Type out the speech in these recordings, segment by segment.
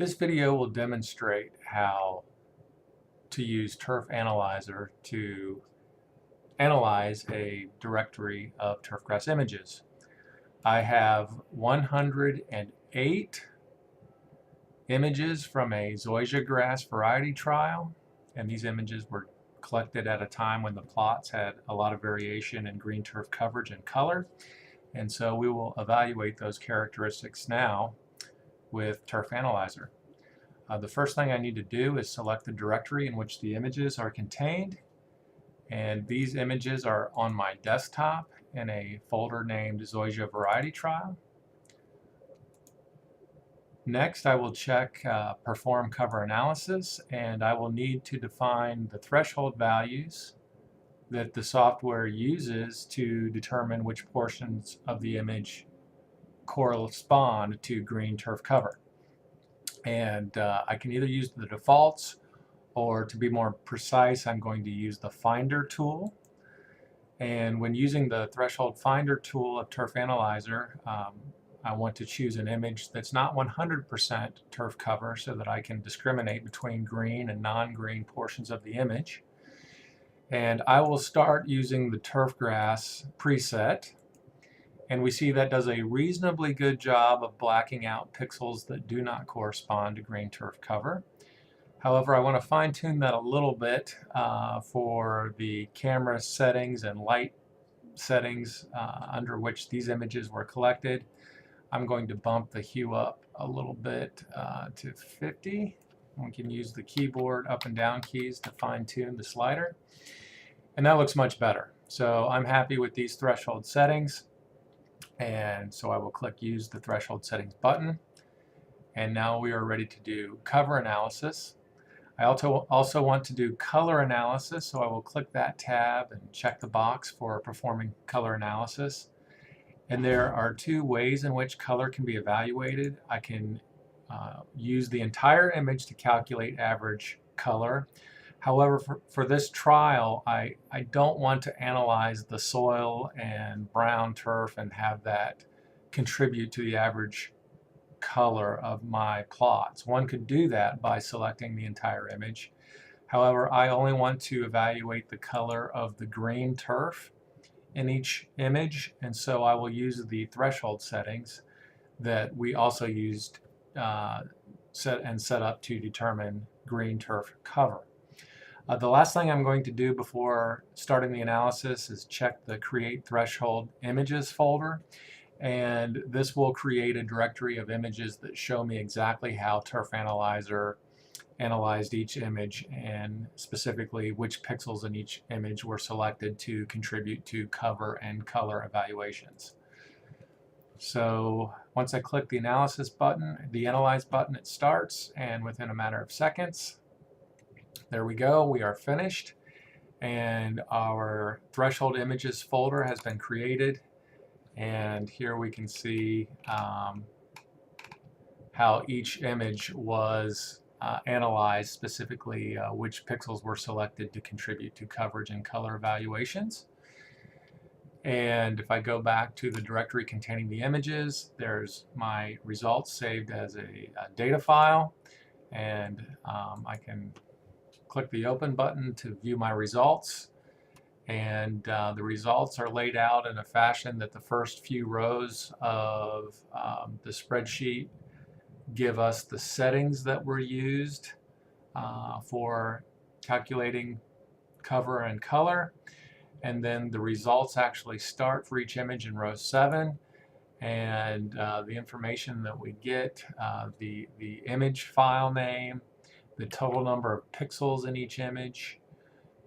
This video will demonstrate how to use Turf Analyzer to analyze a directory of turfgrass images. I have 108 images from a zoysia grass variety trial, and these images were collected at a time when the plots had a lot of variation in green turf coverage and color, and so we will evaluate those characteristics now with Turf Analyzer. The first thing I need to do is select the directory in which the images are contained, and these images are on my desktop in a folder named Zoysia Variety Trial. Next, I will check Perform Cover Analysis, and I will need to define the threshold values that the software uses to determine which portions of the image correspond to green turf cover. And I can either use the defaults, or to be more precise, I'm going to use the Finder tool. And when using the Threshold Finder tool of Turf Analyzer, I want to choose an image that's not 100% turf cover so that I can discriminate between green and non-green portions of the image. And I will start using the turf grass preset. And we see that does a reasonably good job of blacking out pixels that do not correspond to green turf cover. However, I want to fine-tune that a little bit for the camera settings and light settings under which these images were collected. I'm going to bump the hue up a little bit to 50. We can use the keyboard up and down keys to fine-tune the slider. And that looks much better. So I'm happy with these threshold settings. And so I will click Use the Threshold Settings button. And now we are ready to do cover analysis. I also want to do color analysis, so I will click that tab and check the box for performing color analysis. And there are two ways in which color can be evaluated. I can use the entire image to calculate average color. However, for this trial, I don't want to analyze the soil and brown turf and have that contribute to the average color of my plots. One could do that by selecting the entire image. However, I only want to evaluate the color of the green turf in each image, and so I will use the threshold settings that we also used set up to determine green turf cover. The last thing I'm going to do before starting the analysis is check the Create Threshold Images folder, and this will create a directory of images that show me exactly how Turf Analyzer analyzed each image, and specifically which pixels in each image were selected to contribute to cover and color evaluations. So once I click the Analysis button, the Analyze button, it starts, and within a matter of seconds, there we go, we are finished, and our Threshold Images folder has been created, and here we can see how each image was analyzed, specifically which pixels were selected to contribute to coverage and color evaluations. And if I go back to the directory containing the images, there's my results saved as a data file, and I can click the Open button to view my results. And the results are laid out in a fashion that the first few rows of the spreadsheet give us the settings that were used for calculating cover and color. And then the results actually start for each image in row 7. And the information that we get, the image file name, the total number of pixels in each image,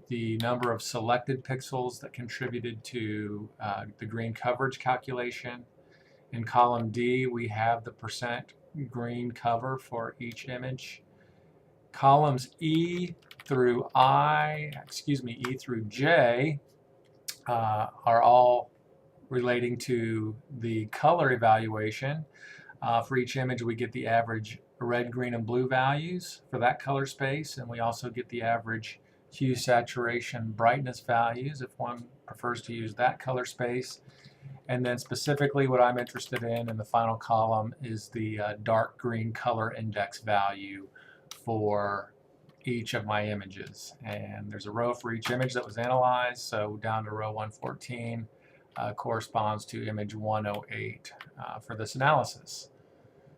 the number of selected pixels that contributed to the green coverage calculation. In column D, we have the percent green cover for each image. Columns E through J are all relating to the color evaluation. For each image, we get the average red, green, and blue values for that color space, and we also get the average hue, saturation, brightness values if one prefers to use that color space. And then specifically what I'm interested in the final column is the dark green color index value for each of my images. And there's a row for each image that was analyzed, so down to row 114 corresponds to image 108 for this analysis.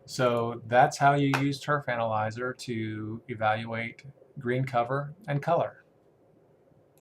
So that's how you use Turf Analyzer to evaluate green cover and color.